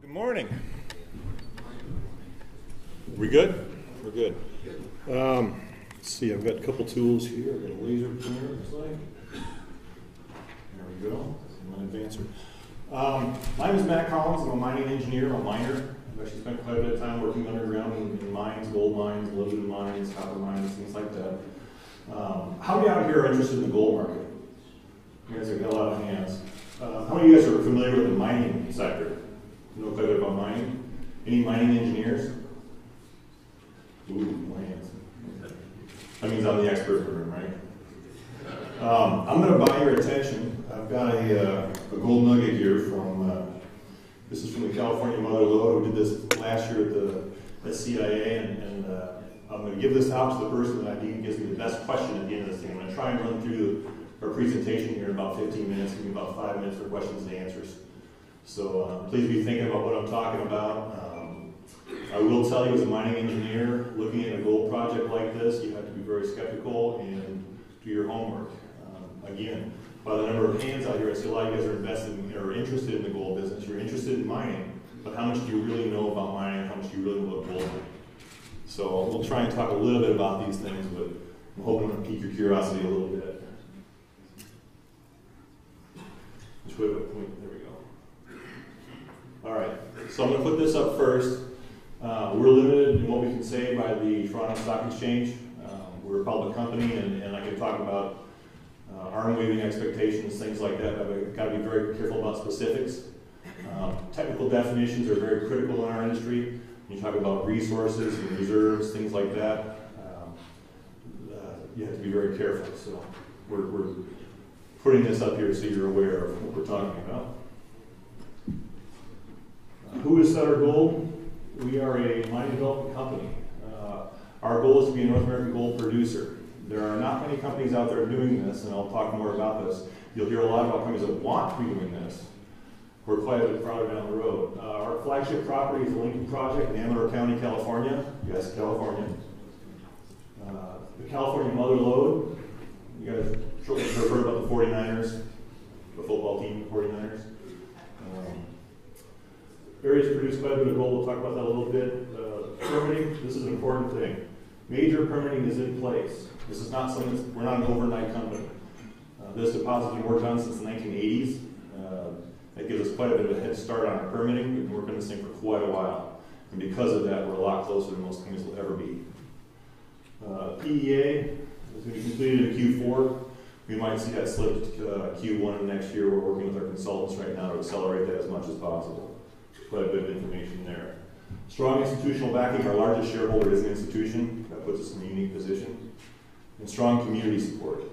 Good morning. We good? We're good. Let's see, I've got a couple tools here. I've got a laser pointer, looks like. There we go. I'm going to advance it. My name is Matt Collins. I'm a mining engineer. I'm a miner. I've actually spent quite a bit of time working underground in mines, gold mines, molybdenum mines, copper mines, things like that. How many out here are interested in the gold market? You guys have got a lot of hands. How many of you guys are familiar with the mining sector? You know quite a bit about mining? Any mining engineers? Ooh, lands. That means I'm the expert in the room, right? I'm going to buy your attention. I've got a gold nugget here from, this is from the California Mother Lode, who did this last year at the CIA, and I'm going to give this out to the person that I think gives me the best question at the end of this thing. I'm going to try and run through our presentation here in about 15 minutes, give me about 5 minutes for questions and answers. So please be thinking about what I'm talking about. I will tell you, as a mining engineer, looking at a gold project like this, you have to be very skeptical and do your homework. Again, by the number of hands out here, I see a lot of you guys are invested or interested in the gold business. You're interested in mining, but how much do you really know about mining? How much do you really know about gold mining? So we'll try and talk a little bit about these things, but I'm hoping to pique your curiosity a little bit. Which way do I point? There we go. All right, so I'm going to put this up first. We're limited in what we can say by the Toronto Stock Exchange. We're a public company, and I can talk about arm-waving expectations, things like that, but I've got to be very careful about specifics. Technical definitions are very critical in our industry. When you talk about resources and reserves, things like that, you have to be very careful. So we're putting this up here so you're aware of what we're talking about. Who is Sutter Gold? We are a mining development company. Our goal is to be a North American gold producer. There are not many companies out there doing this, and I'll talk more about this. You'll hear a lot about companies that want to be doing this. We're quite a bit farther down the road. Our flagship property is the Lincoln Project in Amador County, California. Yes, California. The California Mother Lode. You guys surely have heard about the 49ers, the football team, the 49ers. Areas produce quite a bit of gold. We'll talk about that a little bit. Permitting, this is an important thing. Major permitting is in place. This is not something, we're not an overnight company. This deposit has been worked on since the 1980s. That gives us quite a bit of a head start on our permitting. We've been working on this thing for quite a while. And because of that, we're a lot closer than most companies will ever be. PEA is going to be completed in Q4. We might see that slip to Q1 of next year. We're working with our consultants right now to accelerate that as much as possible. Quite a bit of information there. Strong institutional backing. Our largest shareholder is an institution. That puts us in a unique position. And strong community support.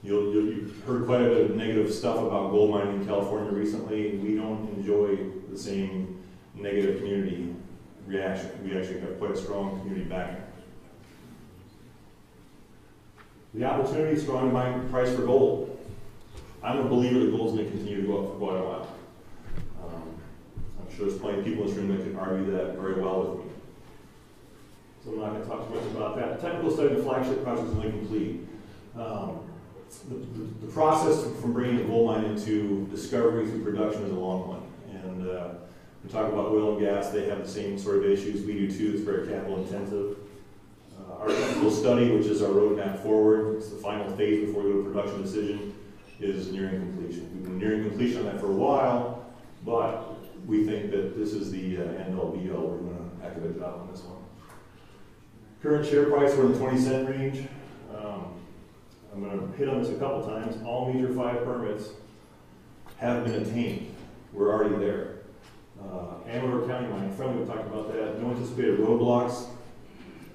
You've heard quite a bit of negative stuff about gold mining in California recently. We don't enjoy the same negative community reaction. We actually have quite a strong community backing. The opportunity is strong to mine price for gold. I'm a believer that gold is going to continue to go up for quite a while. I'm sure there's plenty of people in this room that can argue that very well with me. So I'm not going to talk too much about that. The technical study of the flagship project is nearly complete. The process from bringing a gold mine into discovery through production is a long one. And we talk about oil and gas, they have the same sort of issues. We do too, it's very capital intensive. Our technical study, which is our roadmap forward, it's the final phase before we go to production decision, is nearing completion. We've been nearing completion on that for a while, but we think that this is the end-all be-all. We're doing a heck of a job on this one. Current share price, we're in the 20-cent range. I'm going to hit on this a couple times. All major 5 permits have been attained. We're already there. Amador County mining friendly, we talked about that. No anticipated roadblocks,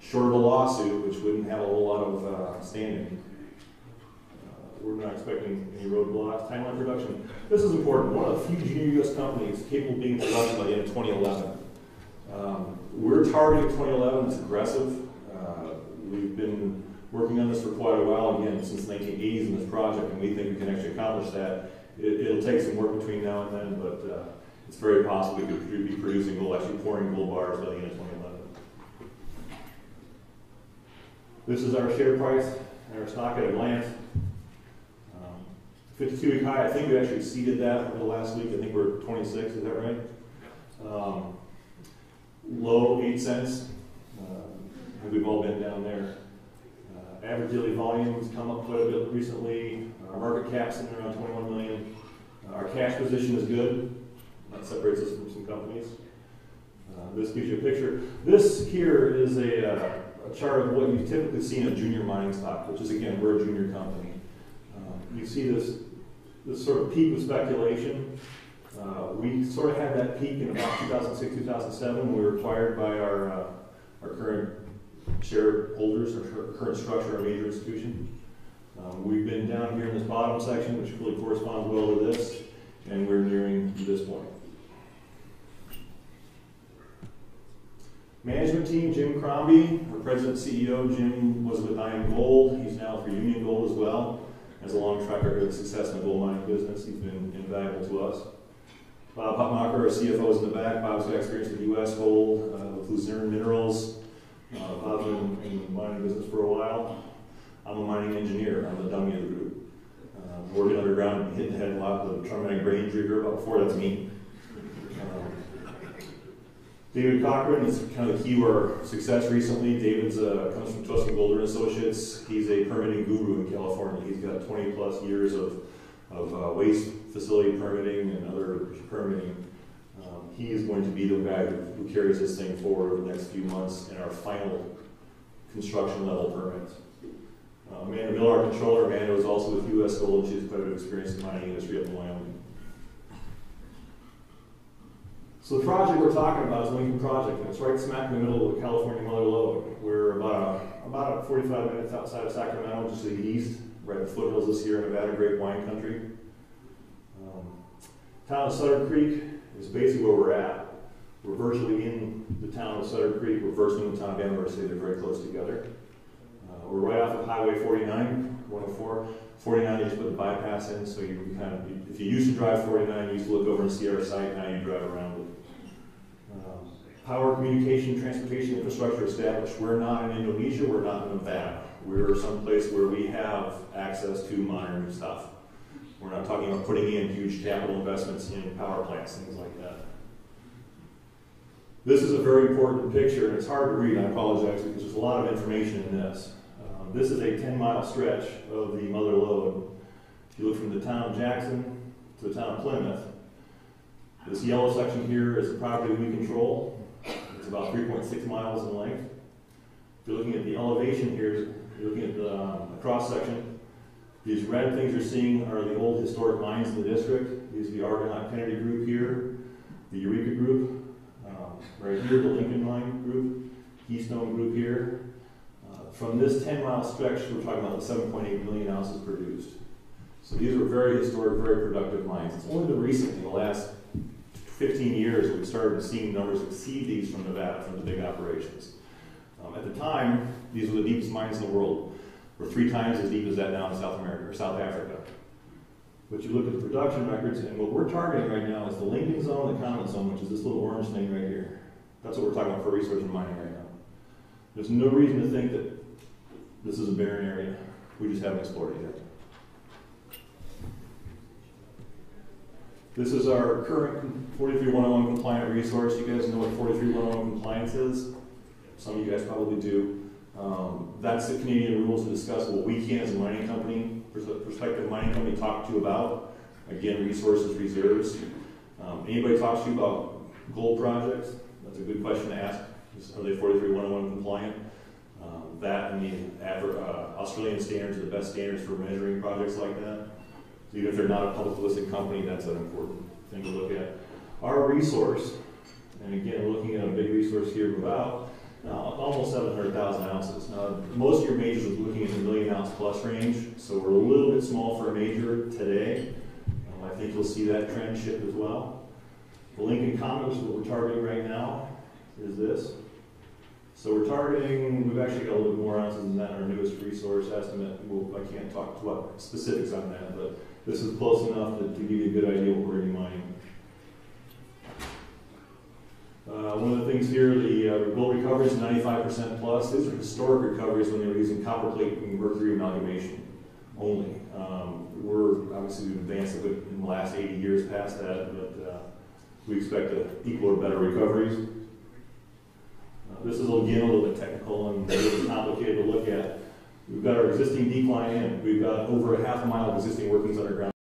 short of a lawsuit, which wouldn't have a whole lot of standing. We're not expecting any roadblocks. Timeline production. This is important. One of the few junior U.S. companies capable of being in production by the end of 2011. We're targeting 2011. It's aggressive. We've been working on this for quite a while, again, since the 1980s in this project, and we think we can actually accomplish that. It'll take some work between now and then, but it's very possible we could be producing gold, actually pouring gold bars by the end of 2011. This is our share price and our stock at a glance. 52-week high, I think we actually exceeded that over the last week. I think we're 26, is that right? Low 8 cents. We've all been down there. Average daily volumes come up quite a bit recently. Our market cap's in around 21 million. Our cash position is good. That separates us from some companies. This gives you a picture. This here is a chart of what you've typically seen of junior mining stock, which is, again, we're a junior company. You see this sort of peak of speculation. We sort of had that peak in about 2006, 2007 when we were acquired by our current shareholders, our current structure, our major institution. We've been down here in this bottom section, which really corresponds well to this, and we're nearing this point. Management team, Jim Crombie, our president and CEO. Jim was with Iron Gold. He's now for Union Gold as well. Has a long track record of success in the gold mining business. He's been invaluable to us. Bob Hutmacher, our CFO, is in the back. Bob's got experience with U.S. Gold, with Luzerne Minerals. Bob's been in the mining business for a while. I'm a mining engineer. I'm the dummy of the group. Working underground, hitting the head a lot with a traumatic brain injury about before. That's me. David Cochran is kind of the key to our success recently. David's comes from Tuscan Golder Associates. He's a permitting guru in California. He's got 20 plus years of waste facility permitting and other permitting. He is going to be the guy who carries this thing forward over the next few months in our final construction level permits. Amanda Miller, our controller. Amanda was also with U.S. Gold. She has quite a bit of experience in the mining industry up in Wyoming. So the project we're talking about is the Lincoln Project, and it's right smack in the middle of the California Mother Lode. We're about 45 minutes outside of Sacramento, just to the east, right in the foothills of Sierra Nevada, great wine country. Town of Sutter Creek is basically where we're at. We're virtually in the town of Sutter Creek. We're virtually in the town of Denver City. They're very close together. We're right off of Highway 49, 104. 49, you just put the bypass in, so you kind of, if you used to drive 49, you used to look over and see our site, now you drive around it. Power, communication, transportation infrastructure established. We're not in Indonesia, we're not in Nevada. We're someplace where we have access to modern stuff. We're not talking about putting in huge capital investments in power plants, things like that. This is a very important picture, and it's hard to read, I apologize, because there's a lot of information in this. This is a 10-mile stretch of the Mother Lode. If you look from the town of Jackson to the town of Plymouth, this yellow section here is the property we control. It's about 3.6 miles in length. If you're looking at the elevation here, you're looking at the cross section. These red things you're seeing are the old historic mines in the district. These are the Argonaut Kennedy group here, the Eureka group, right here, the Lincoln Mine group, Keystone group here. From this 10-mile stretch, we're talking about the 7.8 million ounces produced. So these are very historic, very productive mines. It's only been recently, in the last 15 years, that we've started seeing numbers exceed these from Nevada, from the big operations. At the time, these were the deepest mines in the world. We're 3 times as deep as that now in South America or South Africa. But you look at the production records, and what we're targeting right now is the Lincoln Zone, the Common Zone, which is this little orange thing right here. That's what we're talking about for resource and mining right now. There's no reason to think that this is a barren area. We just haven't explored it yet. This is our current 43-101 compliant resource. You guys know what 43-101 compliance is? Some of you guys probably do. That's the Canadian rules to discuss what we can as a mining company, prospective mining company, talk to you about. Again, resources, reserves. Anybody talks to you about gold projects? That's a good question to ask. Are they 43-101 compliant? That and the Australian standards are the best standards for measuring projects like that. So even if they're not a public listed company, that's an important thing to look at. Our resource, and again, we're looking at a big resource here of about almost 700,000 ounces. Now, most of your majors are looking at the 1 million ounce plus range, so we're a little bit small for a major today. I think you'll see that trend shift as well. The Lincoln Common, which is what we're targeting right now, is this. So we're targeting, we've actually got a little bit more ounces than that in our newest resource estimate. I can't talk about specifics on that, but this is close enough to give you a good idea what we're going to be mining. One of the things here, the gold recoveries, 95% plus. These are historic recoveries when they were using copper plate and mercury amalgamation only. We're obviously advanced a bit in the last 80 years past that, but we expect equal or better recoveries. This is again a little bit technical and a little complicated to look at. We've got our existing decline in. We've got over a half a mile of existing workings underground.